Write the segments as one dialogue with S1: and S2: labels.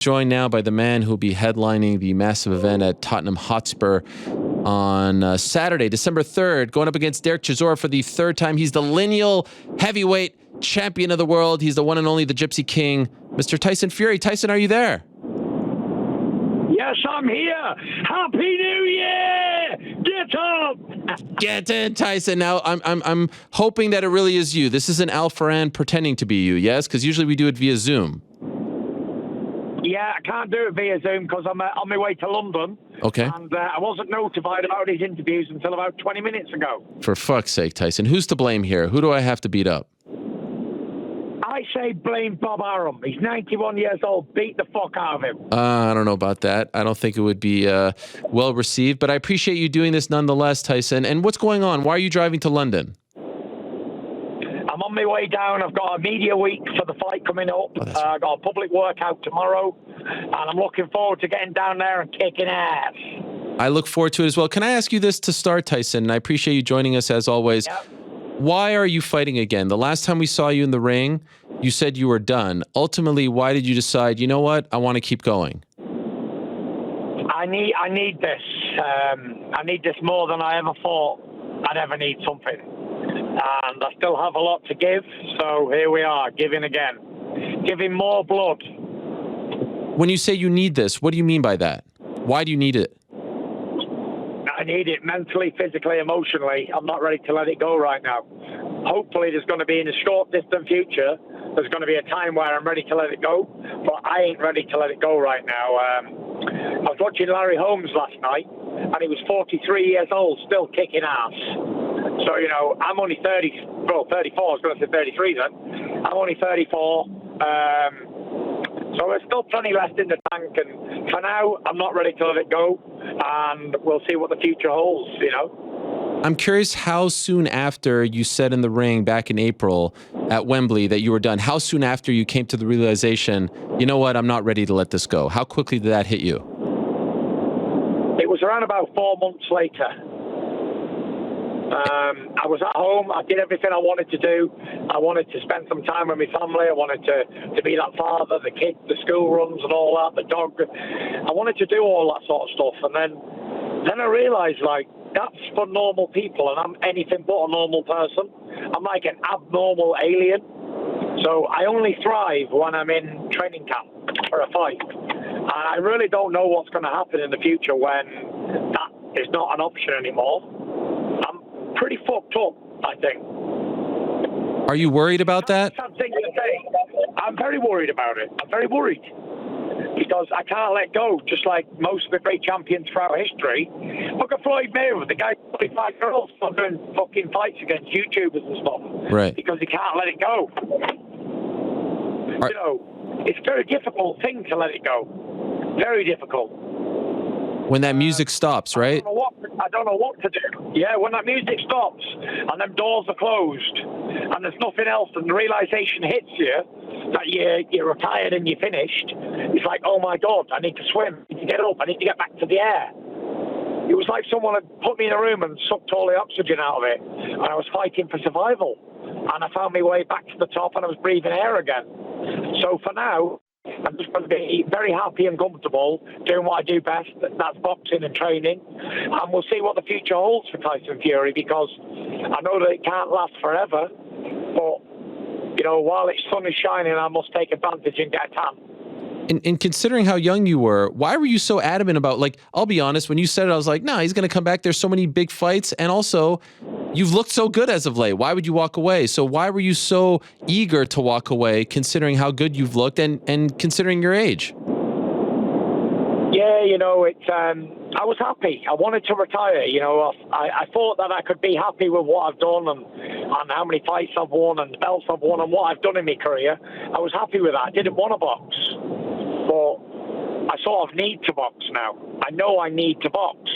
S1: Joined now by the man who'll be headlining the massive event at Tottenham Hotspur on Saturday, December 3rd, going up against Derek Chisora for the third time. He's the lineal heavyweight champion of the world. He's the one and only, the Gypsy King, Mr. Tyson Fury. Tyson, are you there?
S2: Yes, I'm here. Happy New Year! Get up!
S1: Get in, Tyson. Now, I'm hoping that it really is you. This isn't Al Faran pretending to be you, yes? Because usually we do it via Zoom.
S2: Yeah, I can't do it via Zoom because I'm on my way to London.
S1: Okay.
S2: And I wasn't notified about his interviews until about 20 minutes ago.
S1: For fuck's sake, Tyson. Who's to blame here? Who do I have to beat up?
S2: I say blame Bob Arum. He's 91 years old. Beat the fuck out of him.
S1: I don't know about that. I don't think it would be well received, but I appreciate you doing this nonetheless, Tyson. And what's going on? Why are you driving to London?
S2: I'm on my way down. I've got a media week for the fight coming up. I've got a public workout tomorrow, and I'm looking forward to getting down there and kicking ass.
S1: I look forward to it as well. Can I ask you this to start, Tyson? And I appreciate you joining us as always.
S2: Yep.
S1: Why are you fighting again? The last time we saw you in the ring, you said you were done. Ultimately, why did you decide, you know what, I want to keep going?
S2: I need this. I need this more than I ever thought I'd ever need something. And I still have a lot to give, so here we are, giving again. Giving more blood.
S1: When you say you need this, what do you mean by that? Why do you need it?
S2: I need it mentally, physically, emotionally. I'm not ready to let it go right now. Hopefully there's going to be, in the short, distant future, there's going to be a time where I'm ready to let it go, but I ain't ready to let it go right now. I was watching Larry Holmes last night, and he was 43 years old, still kicking ass. So, you know, I'm only 34. I was going to say 33 then. I'm only 34. So there's still plenty left in the tank, and for now, I'm not ready to let it go, and we'll see what the future holds, you know.
S1: I'm curious how soon after you said in the ring back in April at Wembley that you were done, how soon after you came to the realization, you know what, I'm not ready to let this go. How quickly did that hit you?
S2: It was around about 4 months later. I was at home. I did everything I wanted to do. I wanted to spend some time with my family. I wanted to be that father, the kids, the school runs and all that, the dog. I wanted to do all that sort of stuff. And then I realized, like, that's for normal people, and I'm anything but a normal person. I'm like an abnormal alien. So I only thrive when I'm in training camp for a fight. And I really don't know what's going to happen in the future when that is not an option anymore. I'm pretty fucked up, I think.
S1: Are you worried about that?
S2: Sad thing to say. I'm very worried about it. I'm very worried. Because I can't let go, just like most of the great champions throughout history. Look at Floyd Mayweather, the guy 45 years old, still doing fucking fights against YouTubers and stuff.
S1: Right.
S2: Because he can't let it go. You know, it's a very difficult thing to let it go. Very difficult.
S1: When that music stops, right?
S2: I don't know what to do. Yeah, when that music stops and them doors are closed and there's nothing else and the realization hits you that you're retired and you're finished, it's like, oh my God, I need to swim. I need to get up. I need to get back to the air. It was like someone had put me in a room and sucked all the oxygen out of it, and I was fighting for survival. And I found my way back to the top and I was breathing air again. So for now, I'm just going to be very happy and comfortable doing what I do best, that's boxing and training. And we'll see what the future holds for Tyson Fury, because I know that it can't last forever. But, you know, while its sun is shining, I must take advantage and get a tan.
S1: And considering how young you were, why were you so adamant about, like, I'll be honest, when you said it, I was like, nah, he's going to come back. There's so many big fights. And also, you've looked so good as of late. Why would you walk away? So why were you so eager to walk away, considering how good you've looked and considering your age?
S2: Yeah, you know, I was happy. I wanted to retire. You know, I thought that I could be happy with what I've done and how many fights I've won and the belts I've won and what I've done in my career. I was happy with that. I didn't want to box. But I sort of need to box now. I know I need to box.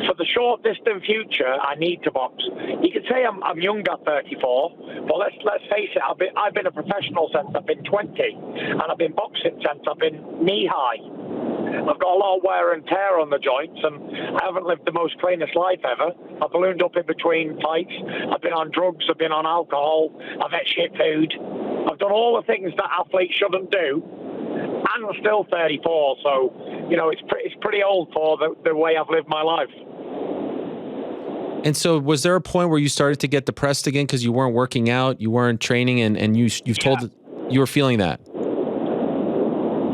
S2: For the short, distant future, I need to box. You can say I'm young at 34, but let's face it, I've been a professional since I've been 20, and I've been boxing since I've been knee-high. I've got a lot of wear and tear on the joints, and I haven't lived the most cleanest life ever. I've ballooned up in between fights. I've been on drugs. I've been on alcohol. I've ate shit food. I've done all the things that athletes shouldn't do. I'm still 34, so, it's pretty old for the way I've lived my life.
S1: And so was there a point where you started to get depressed again because you weren't working out, you weren't training, and you've told you were feeling that?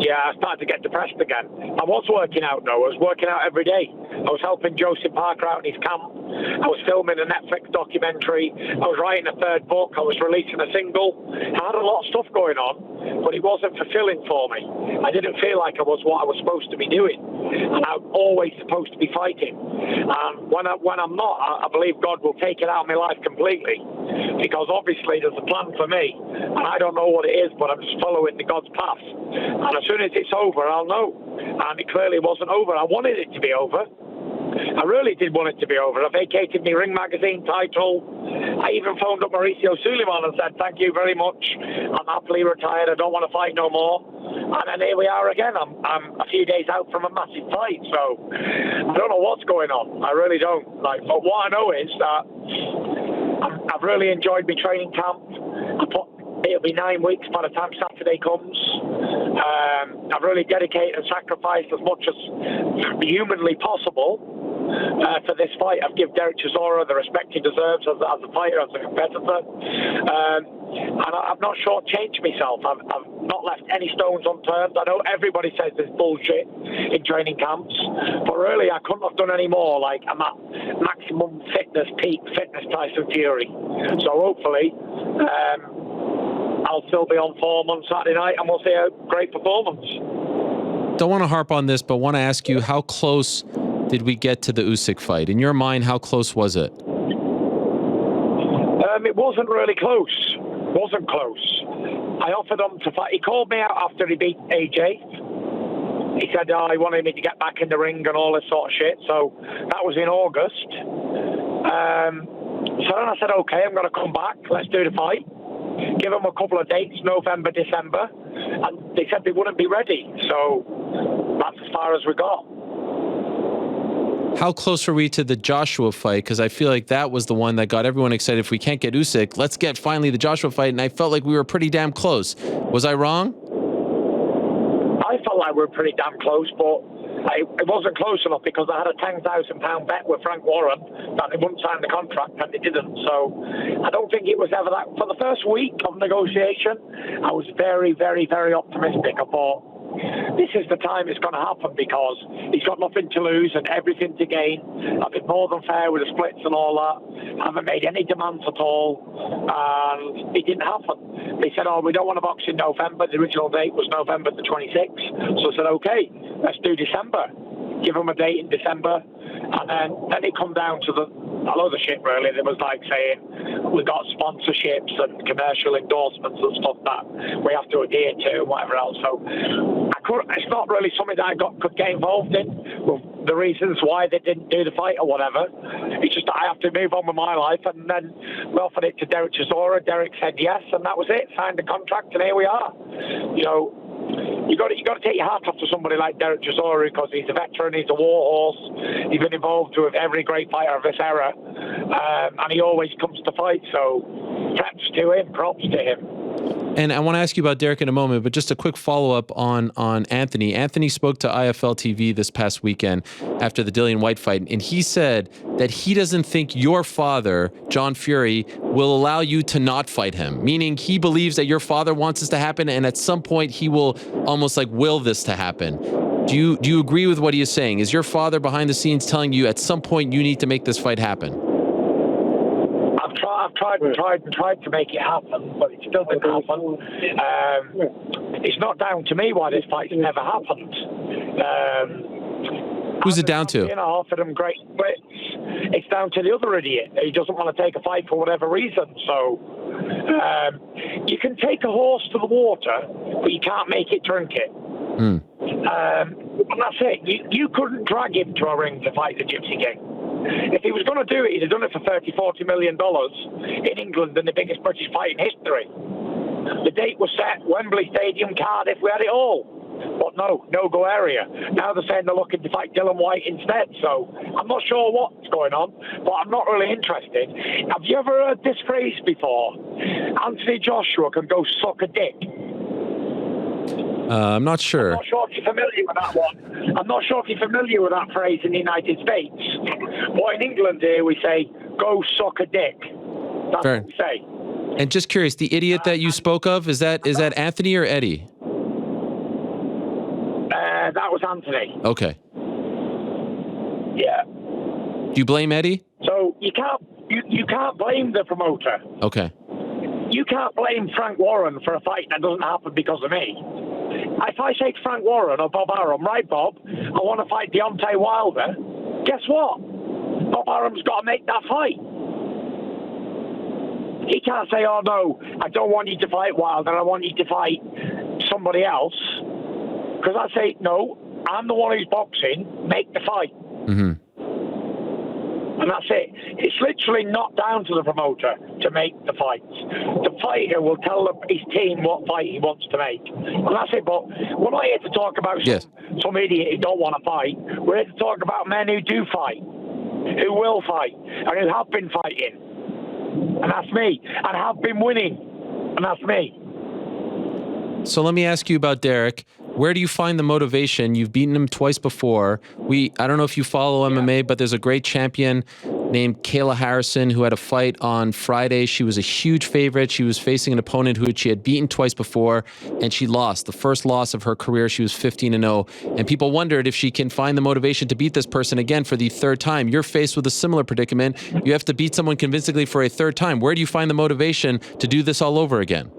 S2: Yeah, I started to get depressed again. I was working out, though. I was working out every day. I was helping Joseph Parker out in his camp. I was filming a Netflix documentary. I was writing a third book. I was releasing a single. I had a lot of stuff going on, but it wasn't fulfilling for me. I didn't feel like I was what I was supposed to be doing. And I'm always supposed to be fighting. And when I'm not, I believe God will take it out of my life completely. Because obviously there's a plan for me. And I don't know what it is, but I'm just following the God's path. And as soon as it's over, I'll know. And it clearly wasn't over. I wanted it to be over. I really did want it to be over. I vacated my Ring magazine title. I even phoned up Mauricio Suleiman and said, thank you very much. I'm happily retired. I don't want to fight no more. And then here we are again. I'm a few days out from a massive fight. So I don't know what's going on. I really don't. But what I know is that I've really enjoyed my training camp. It'll be 9 weeks by the time Saturday comes. I've really dedicated and sacrificed as much as humanly possible for this fight. I've given Derek Chisora the respect he deserves as a fighter, as a competitor. And I've not shortchanged myself. I've not left any stones unturned. I know everybody says there's bullshit in training camps, but really I couldn't have done any more. I'm at maximum fitness, peak fitness Tyson Fury. So hopefully I'll still be on form on Saturday night and we'll see a great performance.
S1: Don't want to harp on this, but want to ask you, how close did we get to the Usyk fight? In your mind, how close was it?
S2: It wasn't really close. Wasn't close. I offered him to fight. He called me out after he beat AJ. He said he wanted me to get back in the ring and all this sort of shit. So that was in August. So then I said, okay, I'm going to come back. Let's do the fight. Give them a couple of dates, November, December. And they said they wouldn't be ready. So that's as far as we got.
S1: How close are we to the Joshua fight? Because I feel like that was the one that got everyone excited. If we can't get Usyk, let's get finally the Joshua fight. And I felt like we were pretty damn close. Was I wrong?
S2: I felt like we were pretty damn close, but it wasn't close enough because I had a £10,000 bet with Frank Warren that they wouldn't sign the contract, and they didn't. So I don't think it was ever that. For the first week of negotiation, I was very, very, very optimistic. I thought, this is the time it's going to happen because he's got nothing to lose and everything to gain. I've been more than fair with the splits and all that. I haven't made any demands at all. And it didn't happen. They said, we don't want to box in November. The original date was November the 26th. So I said, okay, let's do December. Give them a date in December. And then it come down to a load of shit, really. There was saying we got sponsorships and commercial endorsements and stuff that we have to adhere to and whatever else. So it's not really something that I could get involved in. Well, the reasons why they didn't do the fight or whatever. It's just that I have to move on with my life. And then we offered it to Derek Chisora. Derek said yes, and that was it. Signed the contract, and here we are. You got to take your hat off to somebody like Derek Chisora because he's a veteran, he's a war horse, he's been involved with every great fighter of this era, and he always comes to fight. So props to him, props to him.
S1: And I want to ask you about Derek in a moment, but just a quick follow-up on Anthony. Anthony spoke to IFL TV this past weekend after the Dillian White fight, and he said that he doesn't think your father, John Fury, will allow you to not fight him, meaning he believes that your father wants this to happen, and at some point he will almost will this to happen. Do you agree with what he is saying? Is your father behind the scenes telling you at some point you need to make this fight happen?
S2: I've tried to make it happen, but it still didn't happen. It's not down to me why this fight's never happened.
S1: Who's it down to?
S2: I offered him great splits. It's down to the other idiot. He doesn't want to take a fight for whatever reason. So you can take a horse to the water, but you can't make it drink it. And that's it. You couldn't drag him to a ring to fight the Gypsy King. If he was going to do it, he'd have done it for $30-40 million in England in the biggest British fight in history. The date was set, Wembley Stadium, Cardiff, we had it all. But no-go area. Now they're saying they're looking to fight Dillian White instead. So I'm not sure what's going on, but I'm not really interested. Have you ever heard this phrase before? Anthony Joshua can go suck a dick.
S1: I'm not
S2: I'm
S1: sure.
S2: not sure if you're familiar with that one. I'm not sure if you're familiar with that phrase in the United States. But in England here we say, go suck a dick. That's
S1: Fair.
S2: what we say.
S1: And just curious, the idiot that you spoke of, is that Anthony or Eddie?
S2: That was Anthony.
S1: Okay.
S2: Yeah.
S1: Do you blame Eddie?
S2: So you can't blame the promoter.
S1: Okay.
S2: You can't blame Frank Warren for a fight that doesn't happen because of me. If I say to Frank Warren or Bob Arum, right, Bob, I want to fight Deontay Wilder, guess what? Bob Arum's got to make that fight. He can't say, oh, no, I don't want you to fight Wilder, I want you to fight somebody else. Because I say, no, I'm the one who's boxing, make the fight.
S1: Mm-hmm.
S2: And that's it. It's literally not down to the promoter to make the fights. The fighter will tell his team what fight he wants to make. And that's it. But we're not here to talk about some idiot who don't want to fight. We're here to talk about men who do fight, who will fight, and who have been fighting. And that's me. And have been winning. And that's me.
S1: So let me ask you about Derek. Where do you find the motivation? You've beaten him twice before. I don't know if you follow MMA, but there's a great champion named Kayla Harrison who had a fight on Friday. She was a huge favorite. She was facing an opponent who she had beaten twice before, and she lost. The first loss of her career, she was 15-0. And people wondered if she can find the motivation to beat this person again for the third time. You're faced with a similar predicament. You have to beat someone convincingly for a third time. Where do you find the motivation to do this all over again?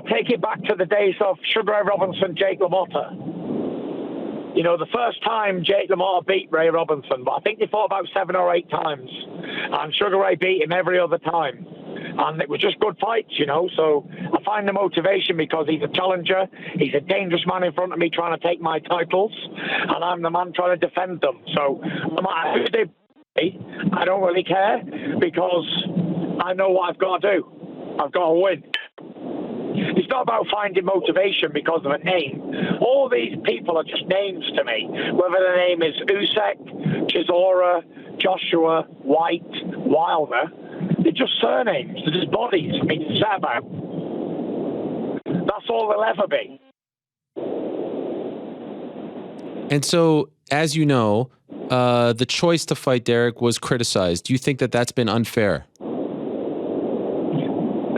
S2: Take it back to the days of Sugar Ray Robinson, Jake LaMotta. You know, the first time Jake LaMotta beat Ray Robinson, but I think they fought about 7 or 8 times. And Sugar Ray beat him every other time. And it was just good fights, you know. So I find the motivation because he's a challenger. He's a dangerous man in front of me trying to take my titles. And I'm the man trying to defend them. So no matter who they beat, I don't really care because I know what I've got to do. I've got to win. It's not about finding motivation because of a name. All these people are just names to me. Whether the name is Usyk, Chisora, Joshua, White, Wilder, they're just surnames. They're just bodies for me to say about. That's all they'll ever be.
S1: And so, as you know, the choice to fight Derek was criticized. Do you think that that's been unfair?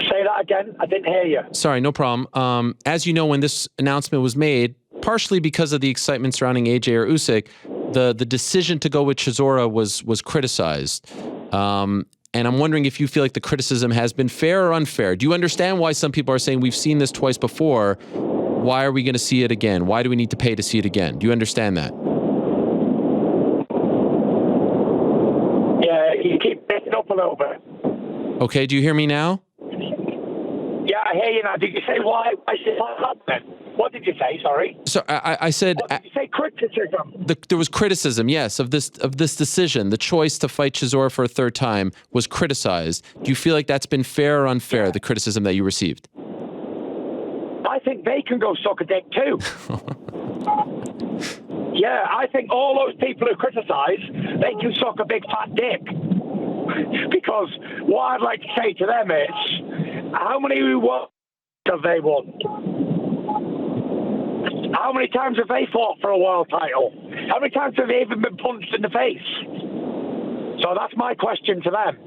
S2: Say that again. I didn't hear you.
S1: Sorry, no problem. As you know, when this announcement was made, partially because of the excitement surrounding AJ or Usyk, the decision to go with Chisora was criticized. And I'm wondering if you feel like the criticism has been fair or unfair. Do you understand why some people are saying we've seen this twice before? Why are we going to see it again? Why do we need to pay to see it again? Do you understand that?
S2: Yeah, you keep picking up a little bit.
S1: Okay, do you hear me now?
S2: Yeah, I hear you now. Did you say why? I said that then. What did you say? Sorry.
S1: So I said.
S2: What did you say? Criticism.
S1: There was criticism, yes, of this decision. The choice to fight Chisora for a third time was criticized. Do you feel like that's been fair or unfair? The criticism that you received.
S2: I think they can go suck a dick too. Yeah, I think all those people who criticize, they can suck a big fat dick. Because what I'd like to say to them is, how many worlds have they won? How many times have they fought for a world title? How many times have they even been punched in the face? So that's my question to them.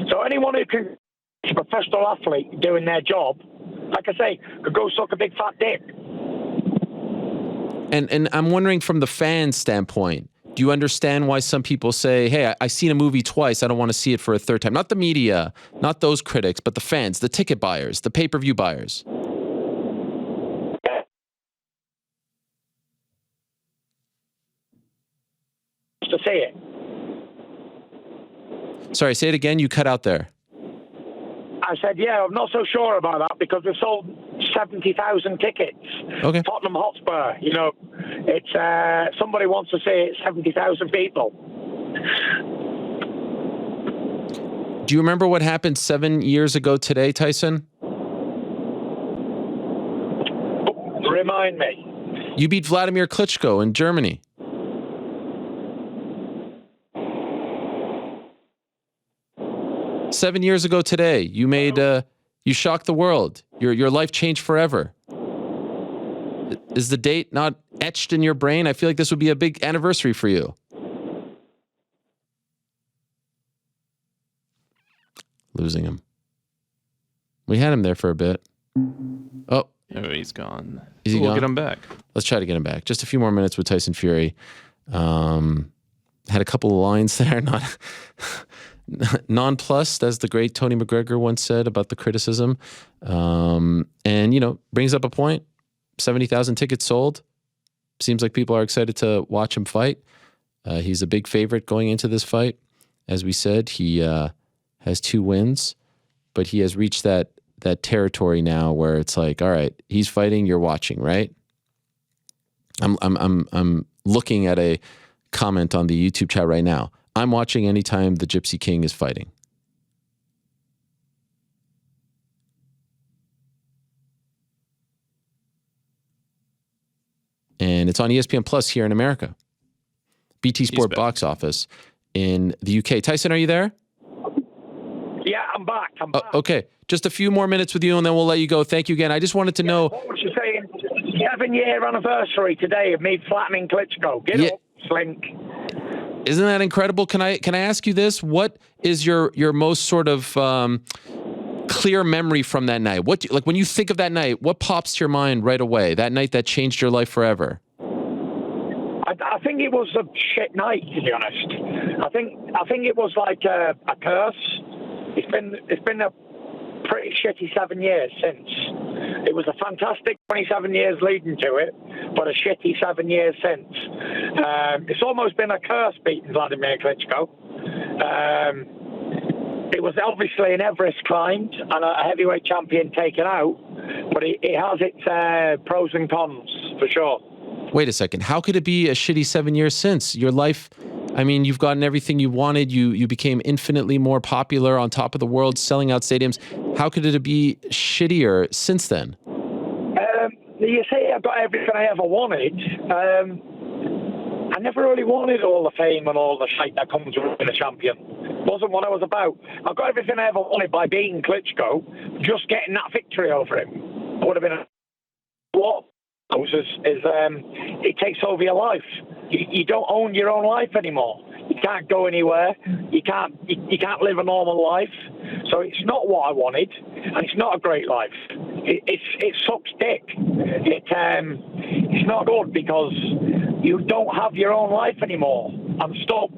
S2: So anyone who can be a professional athlete doing their job, like I say, could go suck a big fat dick.
S1: And I'm wondering from the fan standpoint, do you understand why some people say, hey, I've seen a movie twice, I don't want to see it for a third time? Not the media, not those critics, but the fans, the ticket buyers, the pay-per-view buyers.
S2: To see it.
S1: Sorry, say it again, you cut out there.
S2: I said, yeah, I'm not so sure about that because we've sold 70,000 tickets.
S1: Okay.
S2: Tottenham Hotspur, you know, it's somebody wants to see it, 70,000 people.
S1: Do you remember what happened 7 years ago today, Tyson?
S2: Remind me.
S1: You beat Vladimir Klitschko in Germany. Seven years ago today, you made You shocked the world. Your life changed forever. Is the date not etched in your brain? I feel like this would be a big anniversary for you. Losing him. We had him there for a bit. Oh,
S3: he's gone.
S1: Is he
S3: we'll
S1: gone?
S3: get him back.
S1: Let's try to get him back. Just a few more minutes with Tyson Fury. Had a couple of lines there, not nonplussed, as the great Tony McGregor once said about the criticism. And, brings up a point. 70,000 tickets sold. Seems like people are excited to watch him fight. He's a big favorite going into this fight. As we said, he has 2 wins, but he has reached that territory now where it's like, all right, he's fighting, you're watching, right? I'm looking at a comment on the YouTube chat right now. I'm watching anytime the Gypsy King is fighting. And it's on ESPN Plus here in America. BT Sport box office in the UK. Tyson, are you there?
S2: Yeah, I'm back.
S1: Okay, just a few more minutes with you, and then we'll let you go. Thank you again. I just wanted to know.
S2: What was you saying? 7-year anniversary today of me flattening Klitschko. Get up, Slink.
S1: Isn't that incredible? Can I ask you this? What is your most sort of clear memory from that night? Like when you think of that night, what pops to your mind right away? That night that changed your life forever.
S2: I think it was a shit night, to be honest. I think it was like a curse. It's been a pretty shitty 7 years since. It was a fantastic 27 years leading to it, but a shitty 7 years since. It's almost been a curse beating Vladimir Klitschko. It was obviously an Everest climbed and a heavyweight champion taken out, but it has its pros and cons, for sure.
S1: Wait a second. How could it be a shitty 7 years since? Your life, I mean, you've gotten everything you wanted. You became infinitely more popular, on top of the world, selling out stadiums. How could it be shittier since then?
S2: You say I've got everything I ever wanted. I never really wanted all the fame and all the shite that comes with being a champion. Wasn't what I was about. I got everything I ever wanted by beating Klitschko. Just getting that victory over him would have been a lot. It takes over your life. You don't own your own life anymore. You can't go anywhere. You can't live a normal life. So it's not what I wanted, and it's not a great life. It sucks dick. It's not good because you don't have your own life anymore. I'm stuck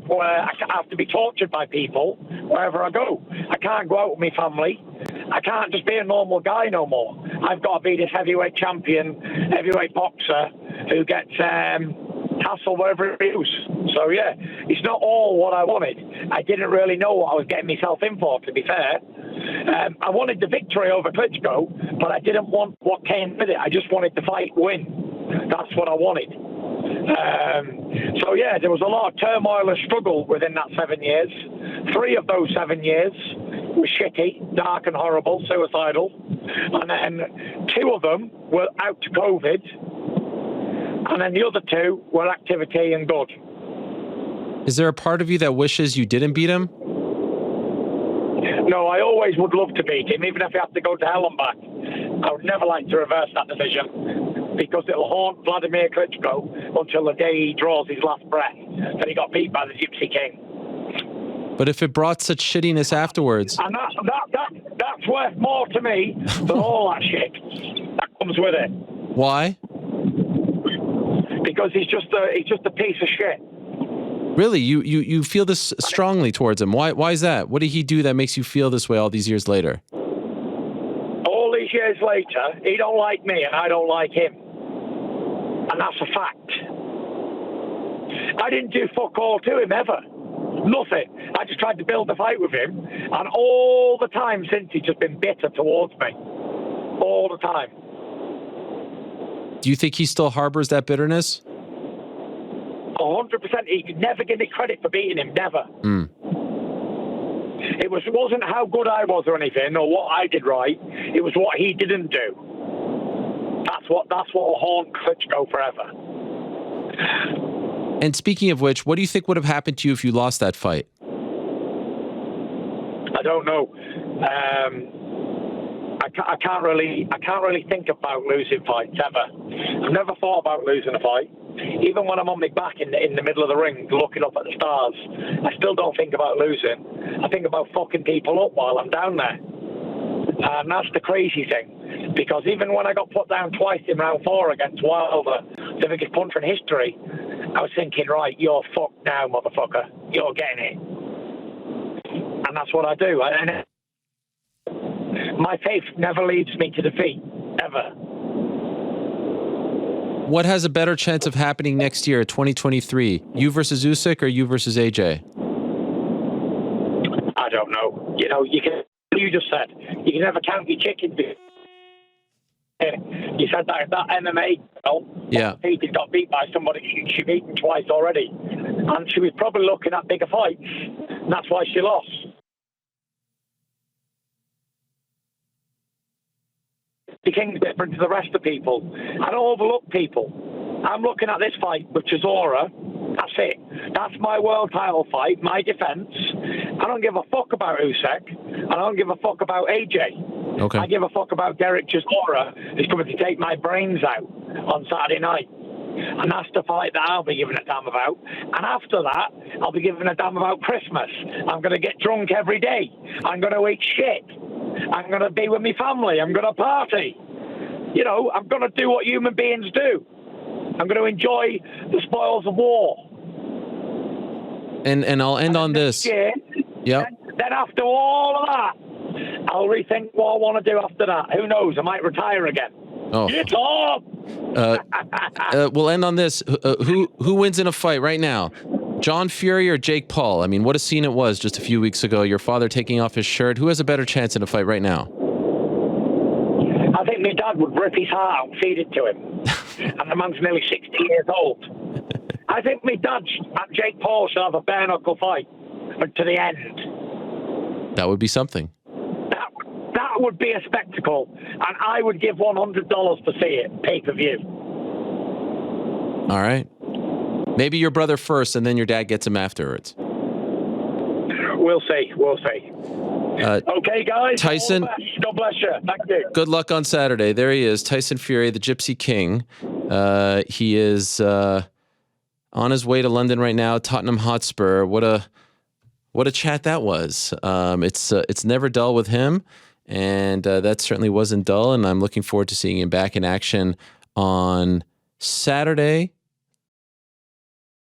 S2: where I have to be tortured by people wherever I go. I can't go out with my family. I can't just be a normal guy no more. I've got to be this heavyweight champion, heavyweight boxer who gets hassled wherever it is. So, yeah, it's not all what I wanted. I didn't really know what I was getting myself in for, to be fair. I wanted the victory over Klitschko, but I didn't want what came with it. I just wanted to fight, win. That's what I wanted. So, yeah, there was a lot of turmoil and struggle within that 7 years. 3 of those 7 years were shitty, dark and horrible, suicidal. And then 2 of them were out to COVID. And then the other 2 were activity and good.
S1: Is there a part of you that wishes you didn't beat him?
S2: No, I always would love to beat him, even if I have to go to hell and back. I would never like to reverse that decision because it'll haunt Vladimir Klitschko until the day he draws his last breath that he got beat by the Gypsy King.
S1: But if it brought such shittiness afterwards...
S2: And that's worth more to me than all that shit that comes with it.
S1: Why?
S2: Because he's just a piece of shit.
S1: Really? You feel this strongly towards him. Why is that? What did he do that makes you feel this way all these years later?
S2: All these years later, he don't like me and I don't like him. And that's a fact. I didn't do fuck all to him ever. Nothing. I just tried to build a fight with him. And all the time since, he's just been bitter towards me. All the time.
S1: Do you think he still harbors that bitterness?
S2: 100%. He could never give me credit for beating him. Never. It wasn't how good I was or anything, or what I did right. It was what he didn't do. That's what will haunt Klitschko forever.
S1: And speaking of which, what do you think would have happened to you if you lost that fight?
S2: I don't know. I can't really think about losing fights ever. I've never thought about losing a fight. Even when I'm on my back in the middle of the ring, looking up at the stars, I still don't think about losing. I think about fucking people up while I'm down there. And that's the crazy thing. Because even when I got put down twice in round 4 against Wilder, the biggest puncher in history, I was thinking, right, you're fucked now, motherfucker. You're getting it. And that's what I do. And my faith never leads me to defeat, ever.
S1: What has a better chance of happening next year, 2023? You versus Usyk or you versus AJ?
S2: I don't know. You know, you just said, you can never count your chickens. You said that MMA girl,
S1: yeah,
S2: got beat by somebody she beaten twice already. And she was probably looking at bigger fights. And that's why she lost. The King's different to the rest of people. I don't overlook people. I'm looking at this fight with Chisora. That's it. That's my world title fight, my defense. I don't give a fuck about Usyk. I don't give a fuck about AJ.
S1: Okay.
S2: I give a fuck about Derek Chisora, who's coming to take my brains out on Saturday night. And that's the fight that I'll be giving a damn about. And after that, I'll be giving a damn about Christmas. I'm going to get drunk every day. I'm going to eat shit. I'm going to be with my family. I'm going to party. You know, I'm going to do what human beings do. I'm going to enjoy the spoils of war.
S1: And I'll end on this.
S2: Year,
S1: yep.
S2: Then after all of that, I'll rethink what I want to do after that. Who knows? I might retire again.
S1: Oh.
S2: Get off!
S1: We'll end on this. Who wins in a fight right now? John Fury or Jake Paul? I mean, what a scene it was just a few weeks ago. Your father taking off his shirt. Who has a better chance in a fight right now?
S2: I think my dad would rip his heart out and feed it to him. And the man's nearly 60 years old. I think my dad and Jake Paul should have a bare-knuckle fight to the end.
S1: That would be something.
S2: That would be a spectacle. And I would give $100 to see it, pay-per-view.
S1: All right. Maybe your brother first, and then your dad gets him afterwards.
S2: We'll see. We'll see. Okay, guys.
S1: Tyson,
S2: God bless you. Thank you.
S1: Good luck on Saturday. There he is, Tyson Fury, the Gypsy King. He is on his way to London right now. Tottenham Hotspur. What a chat that was. It's never dull with him, and that certainly wasn't dull. And I'm looking forward to seeing him back in action on Saturday